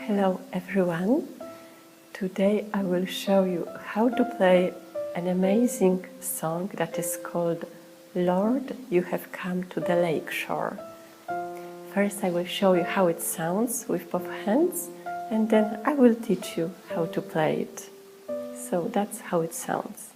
Hello everyone! Today I will show you how to play an amazing song that is called Lord, You Have Come to the Lakeshore. First I will show you how it sounds with both hands, and then I will teach you how to play it. So that's how it sounds.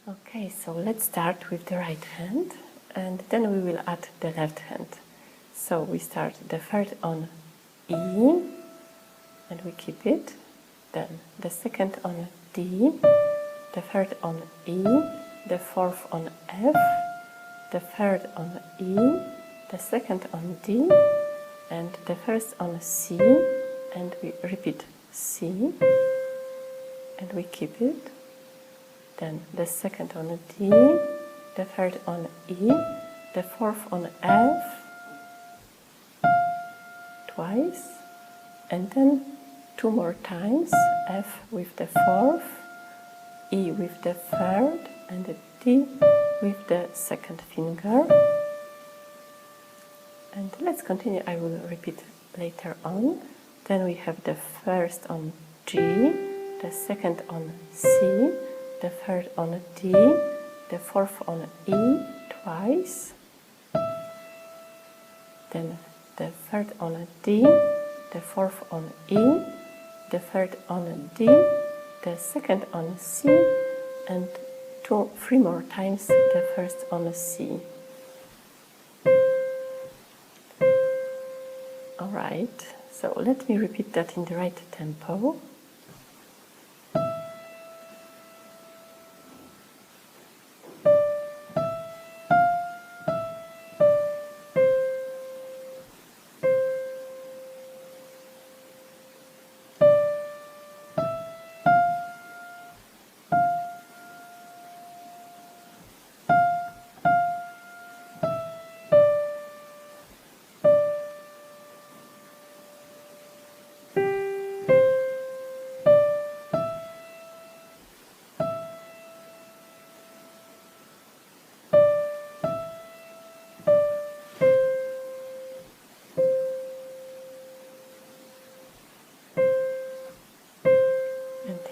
Okay, so let's start with the right hand and then we will add the left hand. So we start the third on E and we keep it, then the second on D, the third on E, the fourth on F, the third on E, the second on D, and the first on C, and we repeat C, and we keep it. Then the second on D, the third on E, the fourth on F, twice, and then two more times, F with the fourth, E with the third, and the D with the second finger. And let's continue, I will repeat later on. Then we have the first on G, the second on C, the third on D, the fourth on E twice, then the third on D, the fourth on E, the third on D, the second on C, and three more times the first on C. Alright, so let me repeat that in the right tempo.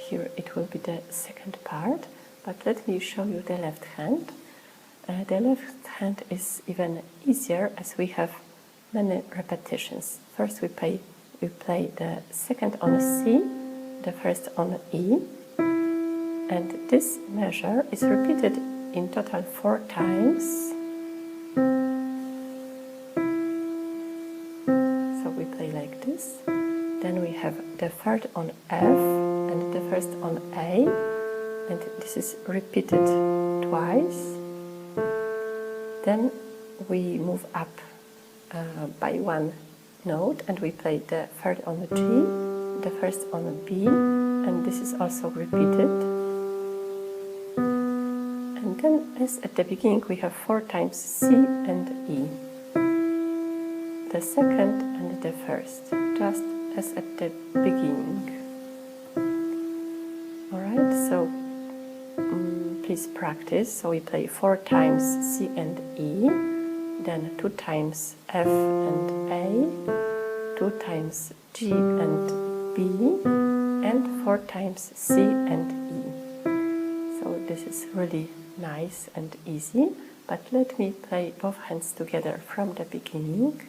Here it will be the second part, but let me show you the left hand. The left hand is even easier as we have many repetitions. First we play the second on C, the first on E, and this measure is repeated in total 4 times. So we play like this. Then we have the third on F and the first on A, and this is repeated twice. Then we move up by 1 note and we play the third on G, the first on B, and this is also repeated. And then as at the beginning we have 4 times C and E, the second and the first, just as at the beginning. Alright, so please practice. So we play 4 times C and E, then 2 times F and A, 2 times G and B, and 4 times C and E. So this is really nice and easy, but let me play both hands together from the beginning.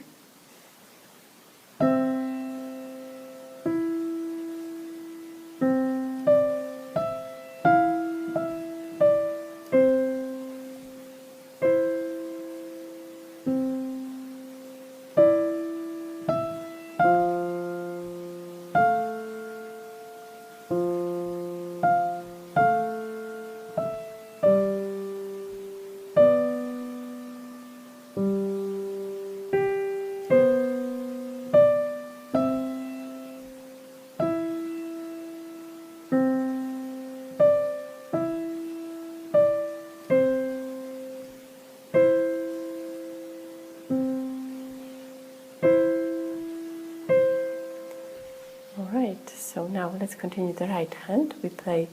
So now let's continue the right hand. We play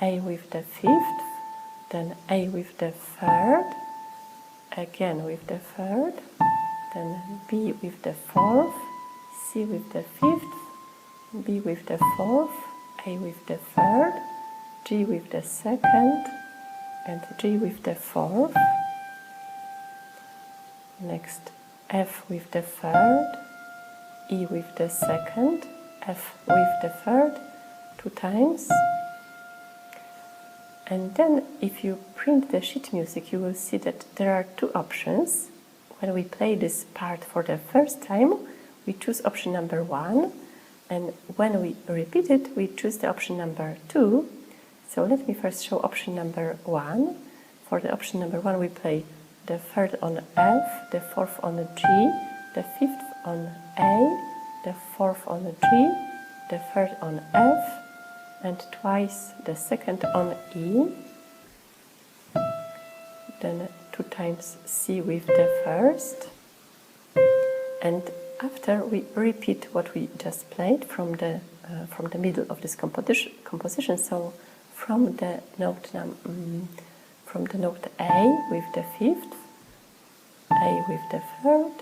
A with the 5th, then A with the 3rd, again with the 3rd, then B with the 4th, C with the 5th, B with the 4th, A with the 3rd, G with the 2nd, and G with the 4th. Next F with the 3rd, E with the 2nd, F with the 3rd, 2 times. And then if you print the sheet music, you will see that there are 2 options. When we play this part for the first time, we choose option number 1, and when we repeat it, we choose the option number 2. So let me first show option number 1. For the option number 1, we play the 3rd on F, the 4th on G, the 5th on A, the 4th on G, the 3rd on F, and twice the 2nd on E, then 2 times C with the 1st, and after we repeat what we just played from the middle of this composition. So from the note A with the 5th, A with the 3rd,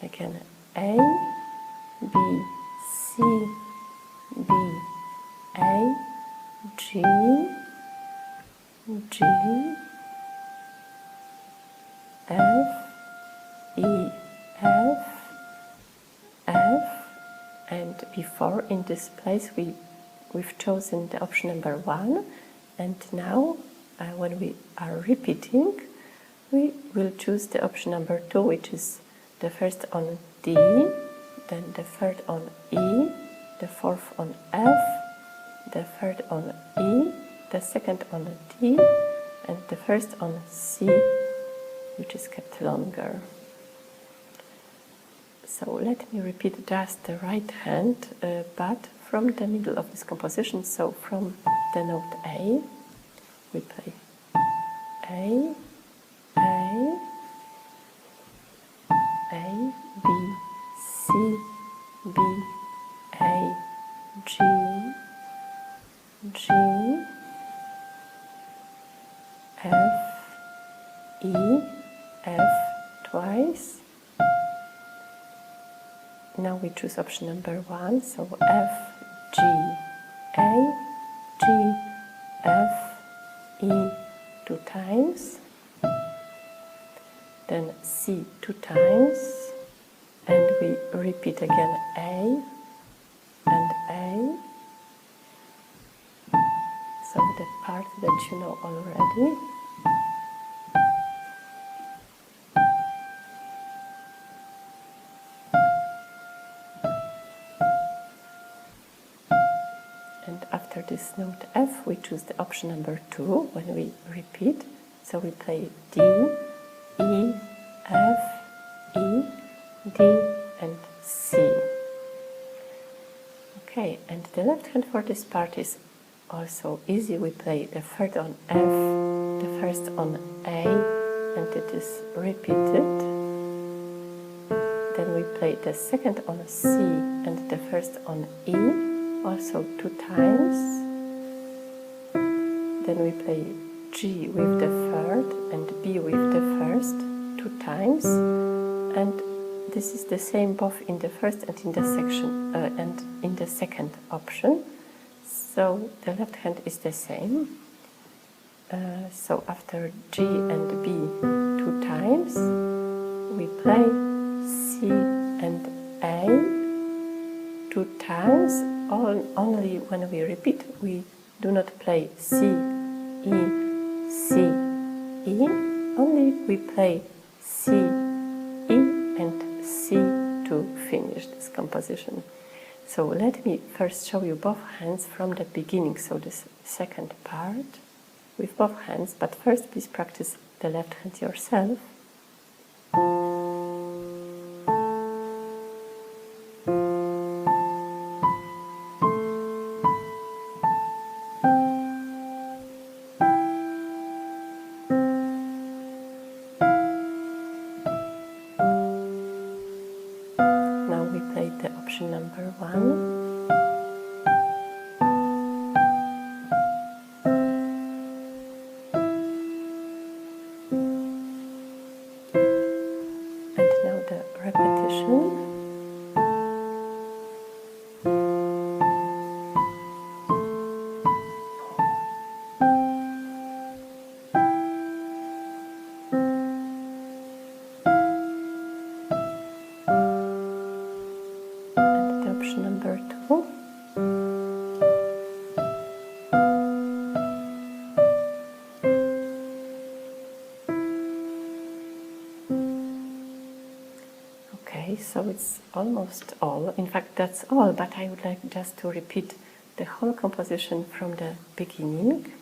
again A, B, C, B, A, G, G, F, E, F, F, and before in this place we've chosen the option number 1, and now when we are repeating, we will choose the option number 2, which is the 1st on D, then the 3rd on E, the 4th on F, the 3rd on E, the 2nd on D, and the 1st on C, which is kept longer. So let me repeat just the right hand, but from the middle of this composition. So from the note A, we play A, B, C, B, A, G, G, F, E, F twice. Now we choose option number 1, so F, G, A, G, F, E 2 times, then C 2 times, and we repeat again A and A. So the part that you know already. And after this note F, we choose the option number 2 when we repeat. So we play D, E, F, E, D, and C. Okay, and the left hand for this part is also easy. We play the 3rd on F, the 1st on A, and it is repeated. Then we play the 2nd on C and the 1st on E, also 2 times. Then we play G with the third and B with the first 2 times, and this is the same both in the first and in the section and in the second option. So the left hand is the same. So after G and B 2 times, we play C and A 2 times. Only when we repeat, we do not play C, E, C, E. Only we play C, E, and C to finish this composition. So let me first show you both hands from the beginning, so this second part with both hands, but first please practice the left hand yourself. Now we play the option number 1. Repetition. And the option number 2. Okay, so it's almost all. In fact, that's all, but I would like just to repeat the whole composition from the beginning.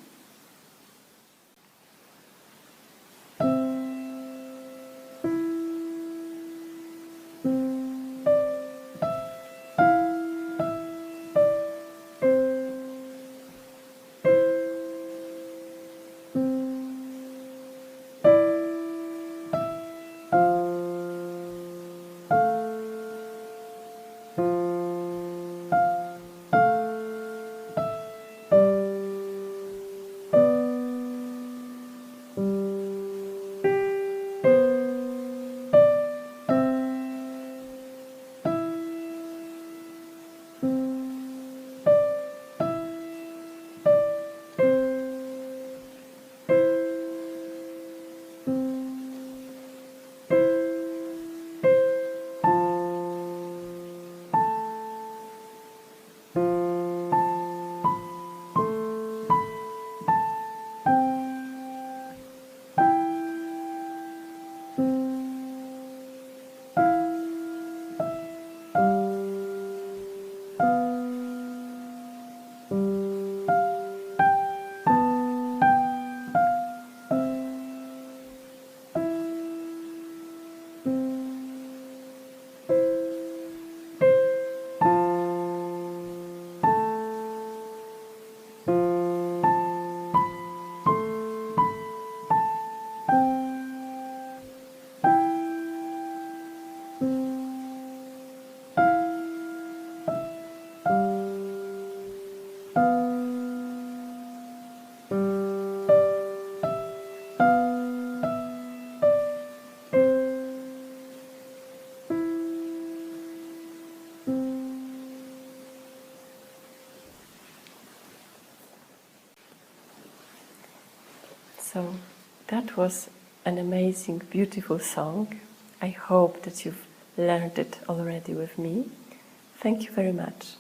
So that was an amazing, beautiful song. I hope that you've learned it already with me. Thank you very much.